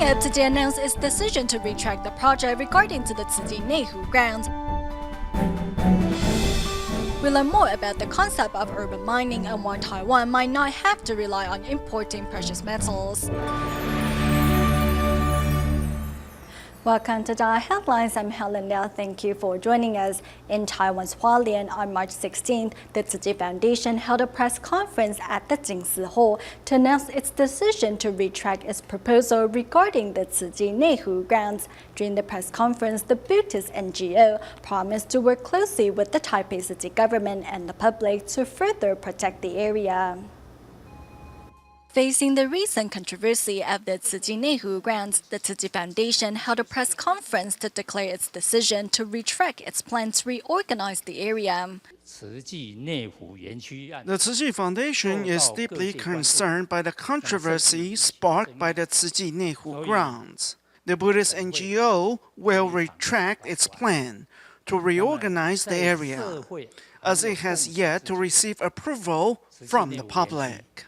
Coming up, Tzu Chi announced its decision to retract the project regarding to the Tzu Chi Neihu grounds. We learn more about the concept of urban mining and why Taiwan might not have to rely on importing precious metals. Welcome to DaAi Headlines. I'm Helen Liao. Thank you for joining us. In Taiwan's Hualien on March 16th, the Tzu Chi Foundation held a press conference at the Jingsi Hall to announce its decision to retract its proposal regarding the Tzu Chi Neihu grounds. During the press conference, the Buddhist NGO promised to work closely with the Taipei city government and the public to further protect the area. Facing the recent controversy of the Tzu Chi Neihu grounds, the Tzu Chi Foundation held a press conference to declare its decision to retract its plan to reorganize the area. The Tzu Chi Foundation is deeply concerned by the controversy sparked by the Tzu Chi Neihu grounds. The Buddhist NGO will retract its plan to reorganize the area, as it has yet to receive approval from the public.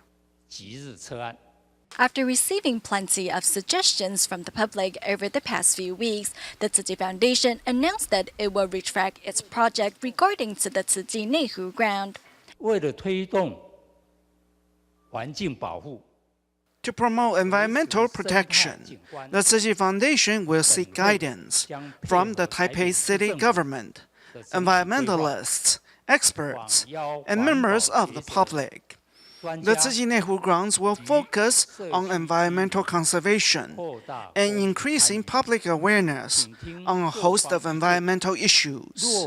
After receiving plenty of suggestions from the public over the past few weeks, the Tzu Chi Foundation announced that it will retract its project regarding to the Tzu Chi Neihu ground. To promote environmental protection, the Tzu Chi Foundation will seek guidance from the Taipei city government, environmentalists, experts, and members of the public. The Tzu Chi Neihu grounds will focus on environmental conservation and increasing public awareness on a host of environmental issues.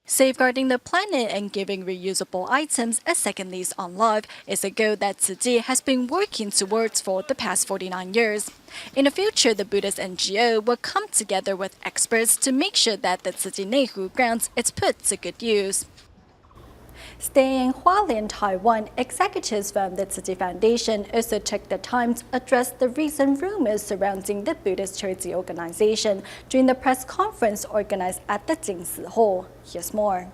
Safeguarding the planet and giving reusable items a second lease on life is a goal that Tzu Chi has been working towards for the past 49 years. In the future, the Buddhist NGO will come together with experts to make sure that the Tzu Chi Neihu grounds is put to good use. Staying in Hualien, Taiwan, executives from the Tzu Chi Foundation also took the time to address the recent rumors surrounding the Buddhist charity organization during the press conference organized at the Jingsi Hall. Here's more.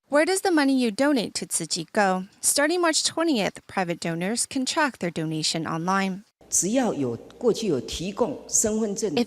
Where does the money you donate to Tzu Chi go? Starting March 20th, private donors can track their donation online. If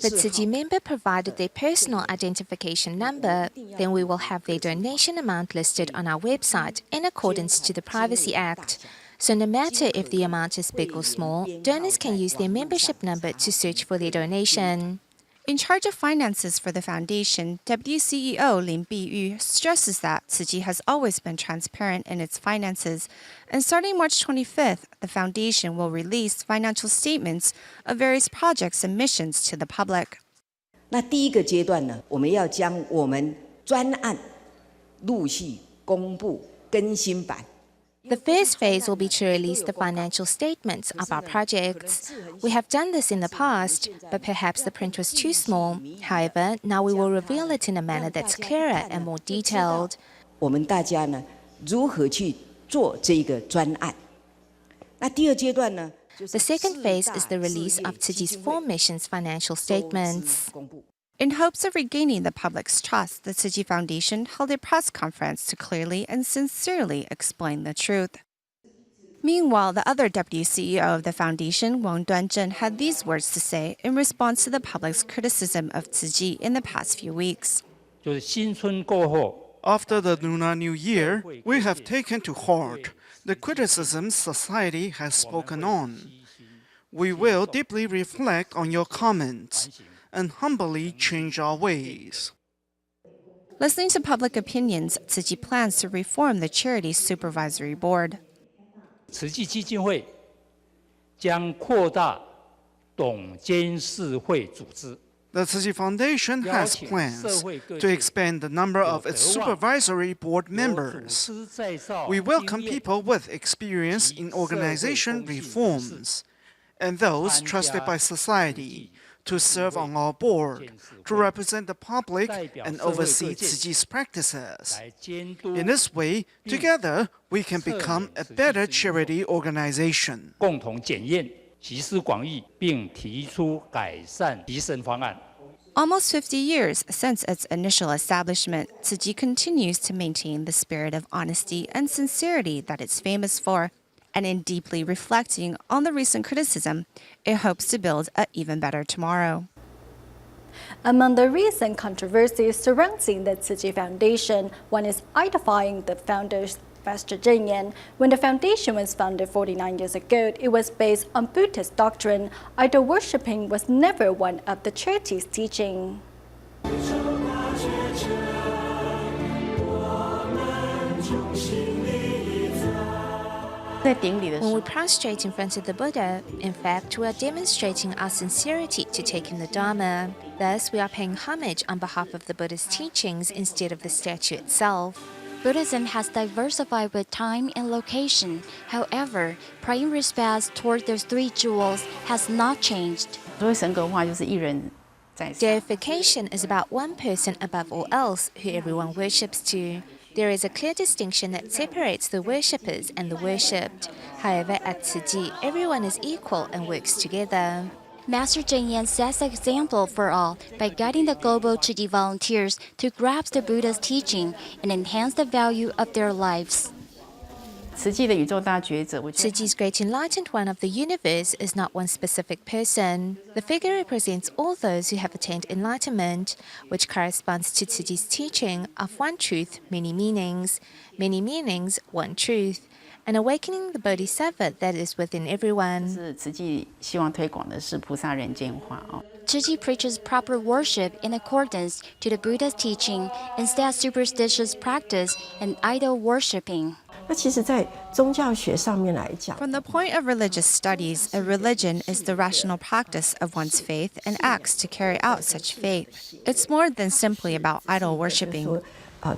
a Tzu Chi member provided their personal identification number, then we will have their donation amount listed on our website in accordance to the Privacy Act. So no matter if the amount is big or small, donors can use their membership number to search for their donation. In charge of finances for the foundation, Deputy CEO Lin Biyu stresses that Tzu Chi has always been transparent in its finances, and starting March 25th, the foundation will release financial statements of various projects and missions to the public. 那第一个阶段呢，我们要将我们专案陆续公布更新版。 The first phase will be to release the financial statements of our projects. We have done this in the past, but perhaps the print was too small. However, now we will reveal it in a manner that's clearer and more detailed. 我们大家呢，如何去做这个专案？那第二阶段呢？ The second phase is the release of Tzu Chi's 4 missions financial statements. In hopes of regaining the public's trust, the Tzu Chi Foundation held a press conference to clearly and sincerely explain the truth. Meanwhile, the other deputy CEO of the foundation, Wang Duanzhen, had these words to say in response to the public's criticism of Tzu Chi in the past few weeks. After the Lunar New Year, we have taken to heart the criticisms society has spoken on. We will deeply reflect on your comments and humbly change our ways. Listening to public opinions, Tzu Chi plans to reform the charity's supervisory board. 慈济基金会将扩大董监事会组织。 The Tzu Chi Foundation has plans to expand the number of its supervisory board members. We welcome people with experience in organization reforms and those trusted by society to serve on our board, to represent the public and oversee Tzu Chi's practices. In this way, together, we can become a better charity organization. 共同检验、集思广益，并提出改善提升方案。Almost 50 years since its initial establishment, Tzu Chi continues to maintain the spirit of honesty and sincerity that it's famous for, and in deeply reflecting on the recent criticism, it hopes to build an even better tomorrow. Among the recent controversies surrounding the Tzu Chi Foundation, one is identifying the founders, Master Cheng Yen. When the foundation was founded 49 years ago, it was based on Buddhist doctrine. Idol worshipping was never one of the charity's teaching. When we prostrate in front of the Buddha, in fact, we are demonstrating our sincerity to take in the Dharma. Thus, we are paying homage on behalf of the Buddha's teachings instead of the statue itself. Buddhism has diversified with time and location. However, praying respects toward those three jewels has not changed. Deification is about one person above all else who everyone worships to. There is a clear distinction that separates the worshippers and the worshipped. However, at Tzu Chi, everyone is equal and works together. Master Cheng Yen sets an example for all by guiding the global Tzu Chi volunteers to grasp the Buddha's teaching and enhance the value of their lives. Tzu Chi's great enlightened one of the universe is not one specific person. The figure represents all those who have attained enlightenment, which corresponds to Tzu Chi's teaching of one truth, many meanings, one truth, and awakening the bodhisattva that is within everyone. Tzu Chi preaches proper worship in accordance to the Buddha's teaching instead of superstitious practice and idol worshipping. From the point of religious studies, a religion is the rational practice of one's faith and acts to carry out such faith. It's more than simply about idol worshipping.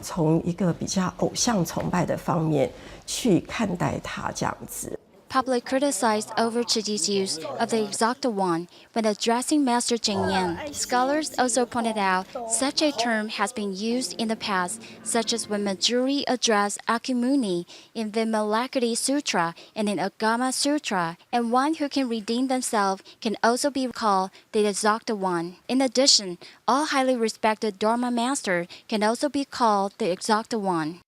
从一个比较偶像崇拜的方面去看待它，这样子。 Public criticized over Tzu Chi's use of the exact one when addressing Master Cheng Yen. Scholars also pointed out such a term has been used in the past, such as when Majuri addressed Akumuni in Vimalakirti Sutra and in Agama Sutra, and one who can redeem themselves can also be called the exact one. In addition, all highly respected Dharma master can also be called the exact one.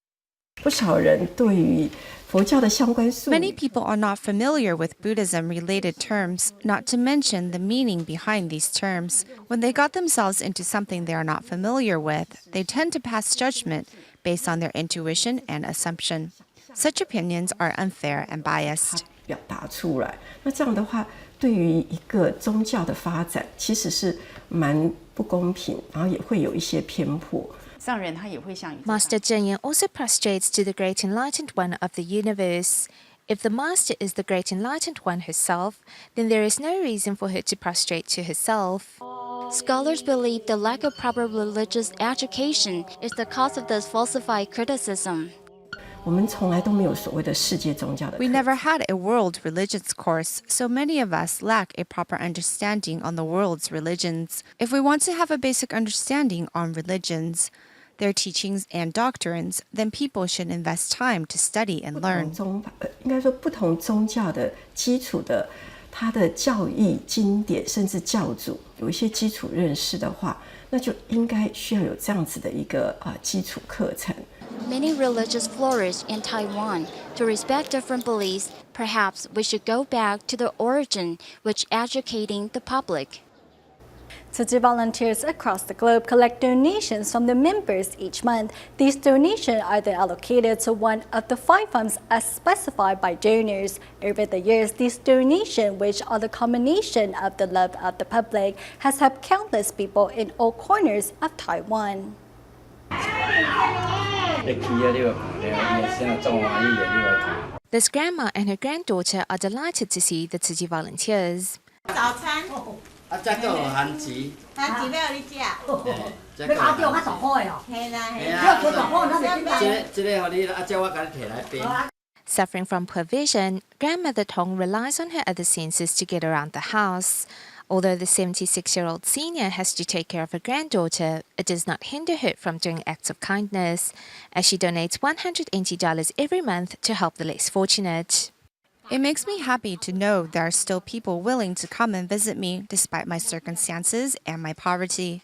不少人对于 Many people are not familiar with Buddhism-related terms, not to mention the meaning behind these terms. When they got themselves into something they are not familiar with, they tend to pass judgment based on their intuition and assumption. Such opinions are unfair and biased. 表达出来，那这样的话，对于一个宗教的发展，其实是蛮不公平，然后也会有一些偏颇。 Master Cheng Yen also prostrates to the Great Enlightened One of the universe. If the Master is the Great Enlightened One herself, then there is no reason for her to prostrate to herself. Scholars believe the lack of proper religious education is the cause of this falsified criticism. 我们从来都没有所谓的世界宗教的。 We never had a world religions course, so many of us lack a proper understanding on the world's religions. If we want to have a basic understanding on religions, their teachings and doctrines, then people should invest time to study and learn. 应该说，不同宗教的基础的，它的教义经典，甚至教主有一些基础认识的话，那就应该需要有这样子的一个基础课程。 Many religions flourish in Taiwan. To respect different beliefs, perhaps we should go back to the origin, which educating the public. Tzu Chi volunteers across the globe collect donations from the members each month. These donations are then allocated to one of the 5 funds as specified by donors. Over the years, these donations, which are the combination of the love of the public, has helped countless people in all corners of Taiwan. This grandma and her granddaughter are delighted to see the Tzu Chi volunteers. Suffering from poor vision, Grandmother Tong relies on her other senses to get around the house. Although the 76-year-old senior has to take care of her granddaughter, it does not hinder her from doing acts of kindness, as she donates $180 every month to help the less fortunate. It makes me happy to know there are still people willing to come and visit me despite my circumstances and my poverty.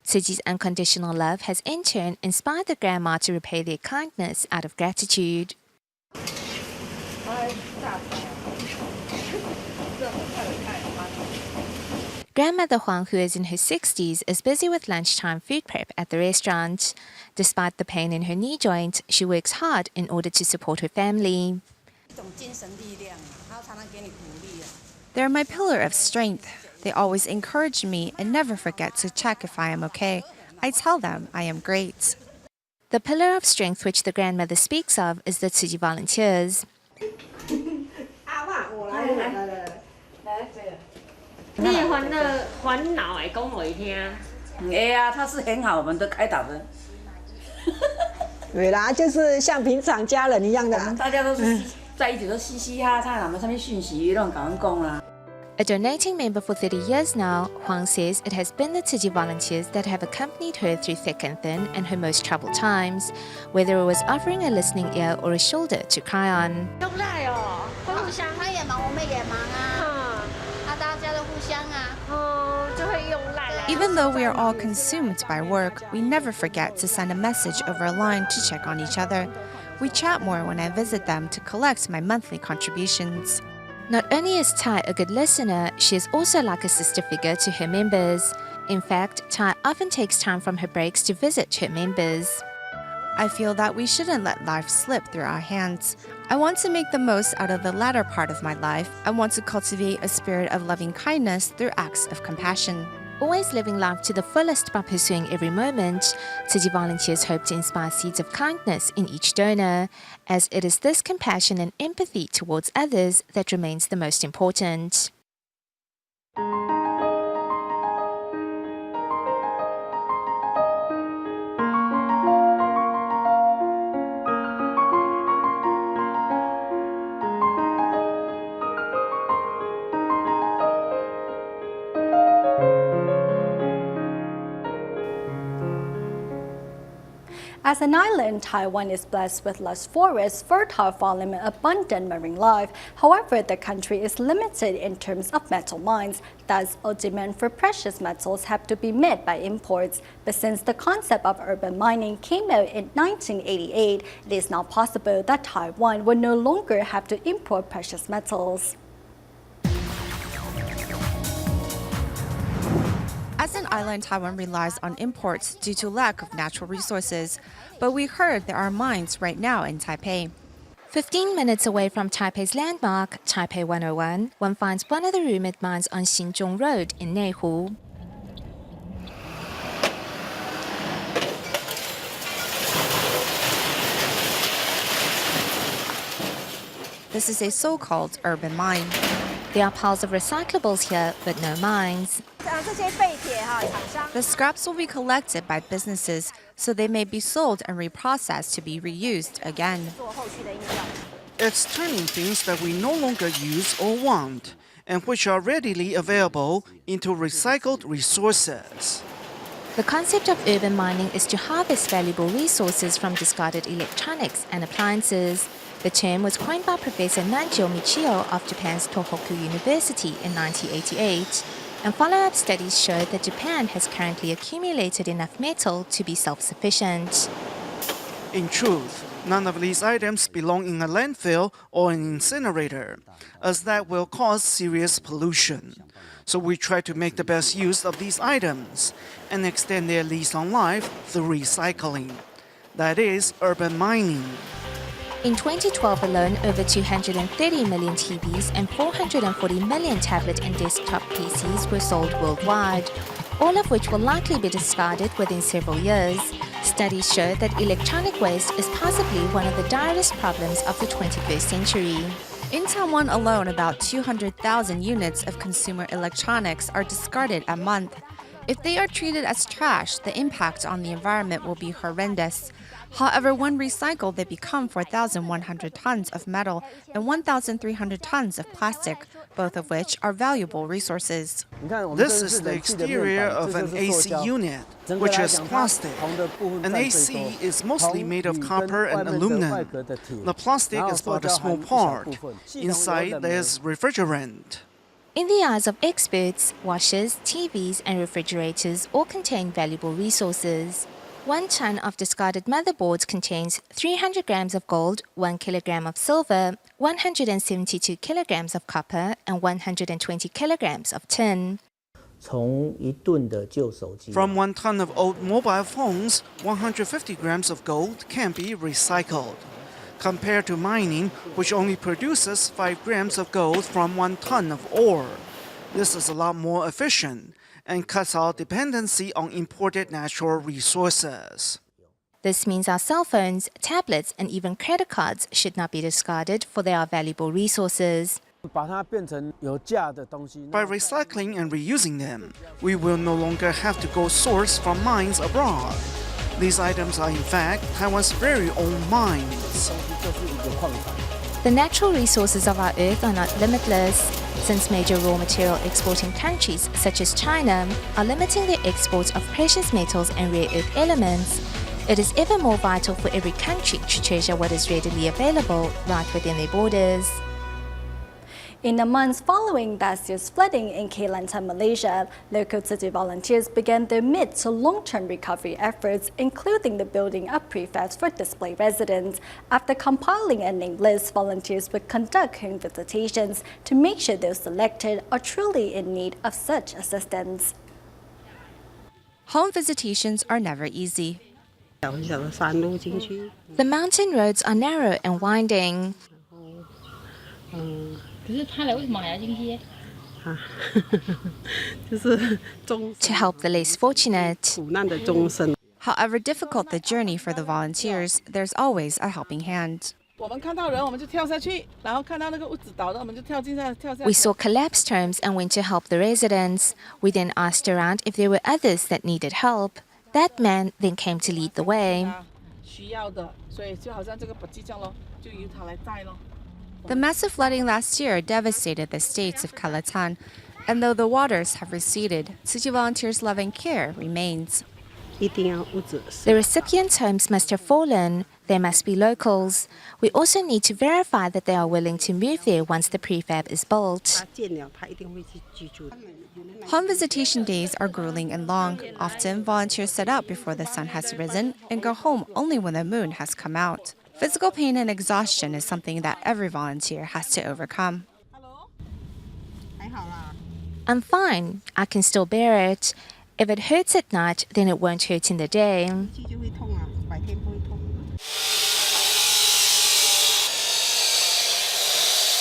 Tzu Chi's unconditional love has in turn inspired the grandma to repay their kindness out of gratitude. Grandmother Huang, who is in her 60s, is busy with lunchtime food prep at the restaurant. Despite the pain in her knee joint, she works hard in order to support her family. They're my pillar of strength. They always encourage me and never forget to check if I am okay. I tell them I am great. The pillar of strength which the grandmother speaks of is the Tzu Chi volunteers. 你还了烦恼的讲我听。会啊，他是很好，我们都开导的。对啦，就是像平常家人一样的。大家都是在一起都嘻嘻哈哈，他们上面讯息乱讲讲啦。 A donating member for 30 years now, Huang says it has been the Tzu Chi volunteers that have accompanied her through thick and thin and her most troubled times, whether it was offering a listening ear or a shoulder to cry on. 用赖哦，会互相。他也忙，我们也忙啊。大家都互相啊。就会用赖来。 Even though we are all consumed by work, we never forget to send a message over a line to check on each other. We chat more when I visit them to collect my monthly contributions. Not only is Tai a good listener, she is also like a sister figure to her members. In fact, Tai often takes time from her breaks to visit her members. I feel that we shouldn't let life slip through our hands. I want to make the most out of the latter part of my life. I want to cultivate a spirit of loving kindness through acts of compassion. Always living life to the fullest by pursuing every moment, Tzu Chi volunteers hope to inspire seeds of kindness in each donor, as it is this compassion and empathy towards others that remains the most important. As an island, Taiwan is blessed with lush forests, fertile farmland, and abundant marine life. However, the country is limited in terms of metal mines. Thus, a demand for precious metals have to be met by imports. But since the concept of urban mining came out in 1988, it is now possible that Taiwan will no longer have to import precious metals. As an island, Taiwan relies on imports due to lack of natural resources, but we heard there are mines right now in Taipei. 15 minutes away from Taipei's landmark, Taipei 101, one finds one of the rumored mines on Xinzhong Road in Neihu. This is a so-called urban mine. There are piles of recyclables here, but no mines. The scraps will be collected by businesses, so they may be sold and reprocessed to be reused again. It's turning things that we no longer use or want, and which are readily available, into recycled resources. The concept of urban mining is to harvest valuable resources from discarded electronics and appliances. The term was coined by Professor Nanjo Michio of Japan's Tohoku University in 1988, and follow-up studies show that Japan has currently accumulated enough metal to be self-sufficient. In truth, none of these items belong in a landfill or an incinerator, as that will cause serious pollution. So we try to make the best use of these items and extend their lease on life through recycling. That is urban mining. In 2012 alone, over 230 million TVs and 440 million tablet and desktop PCs were sold worldwide, all of which will likely be discarded within several years. Studies show that electronic waste is possibly one of the direst problems of the 21st century. In Taiwan alone, about 200,000 units of consumer electronics are discarded a month. If they are treated as trash, the impact on the environment will be horrendous. However, when recycled, they become 4,100 tons of metal and 1,300 tons of plastic, both of which are valuable resources. This is the exterior of an AC unit, which is plastic. An AC is mostly made of copper and aluminum. The plastic is but a small part. Inside, there's refrigerant. In the eyes of experts, washers, TVs, and refrigerators all contain valuable resources. 1 ton of discarded motherboards contains 300 grams of gold, 1 kilogram of silver, 172 kilograms of copper, and 120 kilograms of tin. From 1 ton of old mobile phones, 150 grams of gold can be recycled. Compared to mining, which only produces 5 grams of gold from 1 ton of ore. This is a lot more efficient and cuts our dependency on imported natural resources. This means our cell phones, tablets, and even credit cards should not be discarded, for they are valuable resources. By recycling and reusing them, we will no longer have to go source from mines abroad. These items are in fact Taiwan's very own mines. The natural resources of our earth are not limitless, since major raw material exporting countries such as China are limiting their exports of precious metals and rare earth elements. It is ever more vital for every country to treasure what is readily available right within their borders. In the months following last year's flooding in Kelantan, Malaysia, local Tzu Chi volunteers began their mid to long-term recovery efforts, including the building of prefabs for displaced residents. After compiling a named list, volunteers would conduct home visitations to make sure those selected are truly in need of such assistance. Home visitations are never easy. The mountain roads are narrow and winding. To help the less fortunate. However difficult the journey for the volunteers, there's always a helping hand. We saw collapsed homes and went to help the residents. We then asked around if there were others that needed help. That man then came to lead the way. The massive flooding last year devastated the states of Kelantan, and though the waters have receded, Tzu Chi volunteers' love and care remains. The recipients' homes must have fallen. They must be locals. We also need to verify that they are willing to move there once the prefab is built. Home visitation days are grueling and long. Often, volunteers set out before the sun has risen and go home only when the moon has come out. Physical pain and exhaustion is something that every volunteer has to overcome. I'm fine. I can still bear it. If it hurts at night, then it won't hurt in the day.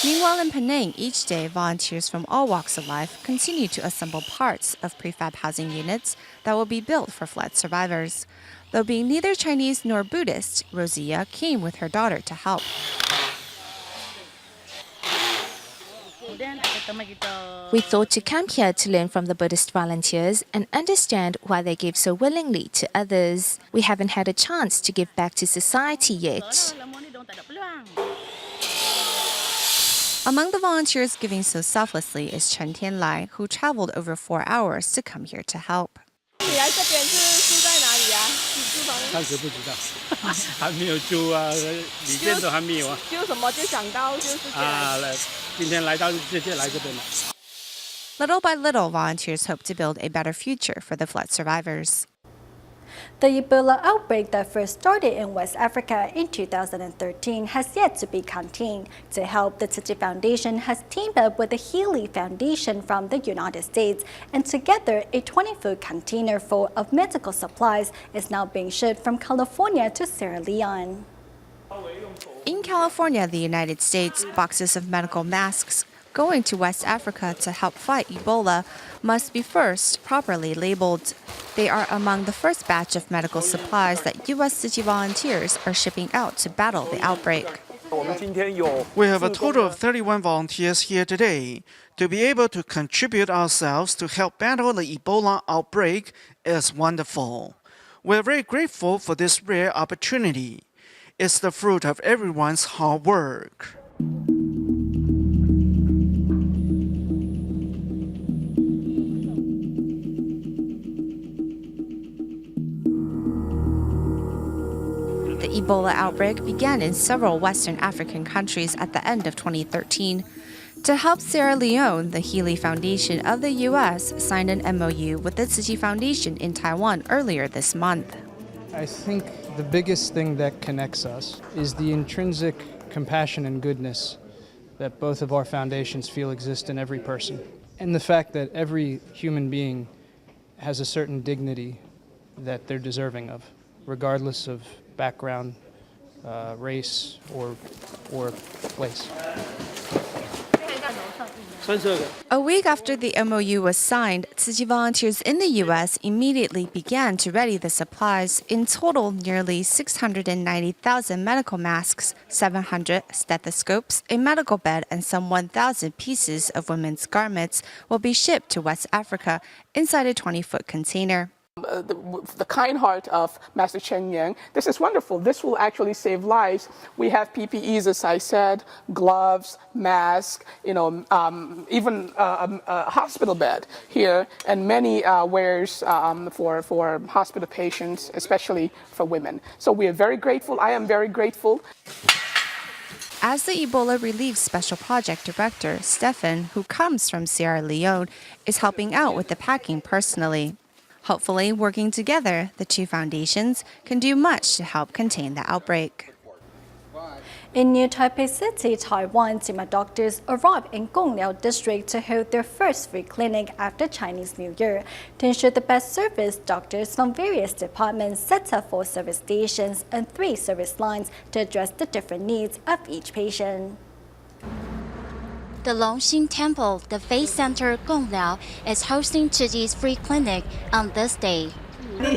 Meanwhile, in Penang, each day, volunteers from all walks of life continue to assemble parts of prefab housing units that will be built for flood survivors. Though being neither Chinese nor Buddhist, Rosia came with her daughter to help. We thought to come here to learn from the Buddhist volunteers and understand why they give so willingly to others. We haven't had a chance to give back to society yet. Among the volunteers giving so selflessly is Chen Tianlai, who traveled over 4 hours to come here to help. Little by little, volunteers hope to build a better future for the flood survivors. The Ebola outbreak that first started in West Africa in 2013 has yet to be contained. To help, the Tzu Chi Foundation has teamed up with the Healy Foundation from the United States, and together a 20-foot container full of medical supplies is now being shipped from California to Sierra Leone. In California, the United States, boxes of medical masks going to West Africa to help fight Ebola must be first properly labeled. They are among the first batch of medical supplies that U.S. Tzu Chi volunteers are shipping out to battle the outbreak. We have a total of 31 volunteers here today. To be able to contribute ourselves to help battle the Ebola outbreak is wonderful. We're very grateful for this rare opportunity. It's the fruit of everyone's hard work. The Ebola outbreak began in several Western African countries at the end of 2013. To help Sierra Leone, the Healy Foundation of the U.S. signed an MOU with the Tzu Chi Foundation in Taiwan earlier this month. I think the biggest thing that connects us is the intrinsic compassion and goodness that both of our foundations feel exist in every person, and the fact that every human being has a certain dignity that they're deserving of, regardless of background, race, or place. A week after the MOU was signed, Tzu Chi volunteers in the U.S. immediately began to ready the supplies. In total, nearly 690,000 medical masks, 700 stethoscopes, a medical bed, and some 1,000 pieces of women's garments will be shipped to West Africa inside a 20-foot container. The kind heart of Master Cheng Yang. This is wonderful. This will actually save lives. We have PPEs, as I said, gloves, masks, even a hospital bed here, and many wares for hospital patients, especially for women. So we are very grateful. I am very grateful. As the Ebola Relief Special Project Director, Stefan, who comes from Sierra Leone, is helping out with the packing personally. Hopefully, working together, the two foundations can do much to help contain the outbreak. In New Taipei City, Taiwan, team of doctors arrived in Gongliao District to hold their first free clinic after Chinese New Year. To ensure the best service, doctors from various departments set up 4 service stations and 3 service lines to address the different needs of each patient. The Longxing Temple, the faith center Gongliao, is hosting Tzu Chi's free clinic on this day. Huh?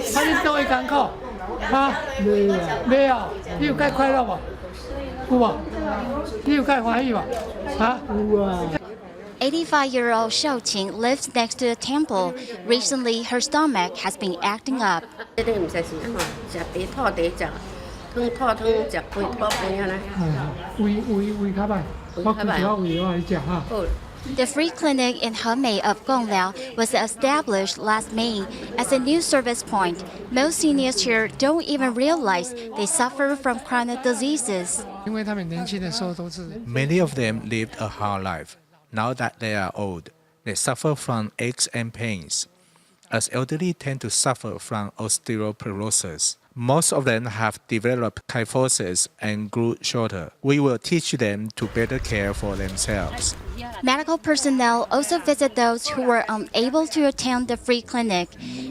85-year-old Xiao Qing lives next to the temple. Recently, her stomach has been acting up. The free clinic in Hebei of Gongliao was established last May as a new service point. Most seniors here don't even realize they suffer from chronic diseases. Many of them lived a hard life. Now that they are old, they suffer from aches and pains. As elderly tend to suffer from osteoporosis. Most of them have developed kyphosis and grew shorter. We will teach them to better care for themselves. Medical personnel also visit those who were unable to attend the free clinic,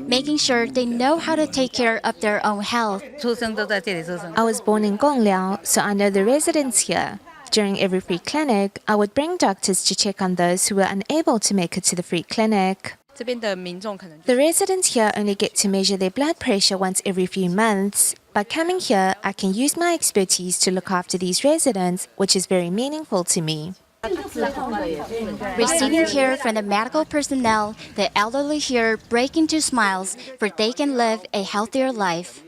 making sure they know how to take care of their own health. I was born in Gongliao, so I know the residents here. During every free clinic, I would bring doctors to check on those who were unable to make it to the free clinic. The residents here only get to measure their blood pressure once every few months. By coming here, I can use my expertise to look after these residents, which is very meaningful to me. Receiving care from the medical personnel, the elderly here break into smiles, for they can live a healthier life.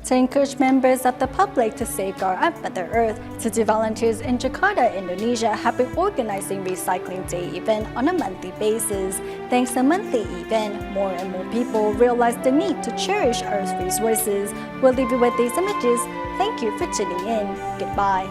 To encourage members of the public to safeguard our Mother Earth, Tzu Chi volunteers in Jakarta, Indonesia have been organizing Recycling Day event on a monthly basis. Thanks to the monthly event, more and more people realize the need to cherish Earth's resources. We'll leave you with these images. Thank you for tuning in. Goodbye.